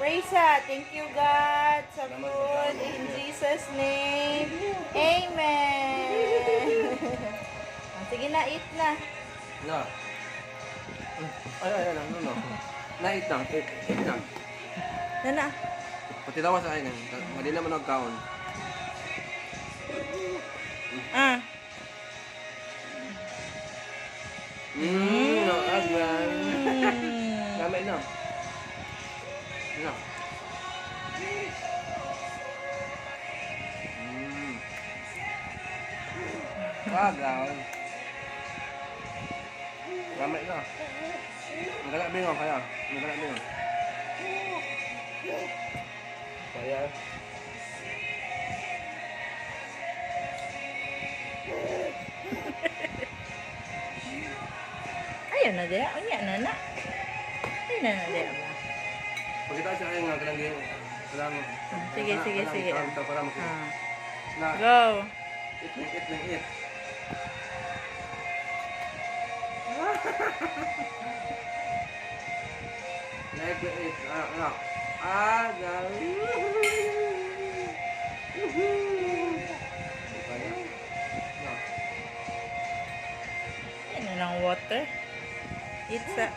Praise God. Thank you, God, sa food. In Jesus' name. Amen. Sige na, eat na. No. Ay, no. Na-eat lang, eat lang. Nana. Pati tawa sa akin, hindi naman nagkaon. Ah. Agad. Gamay na. No. Agaw. Gamay na. Magkala bingon kaya. Magkala bingon. Kaya. Ayaw na dia. Unya na na. Ayaw na na dia ba? Pagkita siya kayo nga, kalang gino. Sige. Para makita. Ah. Na, Go. eat. Like it. Agaw. Yan na ng water. Eat sa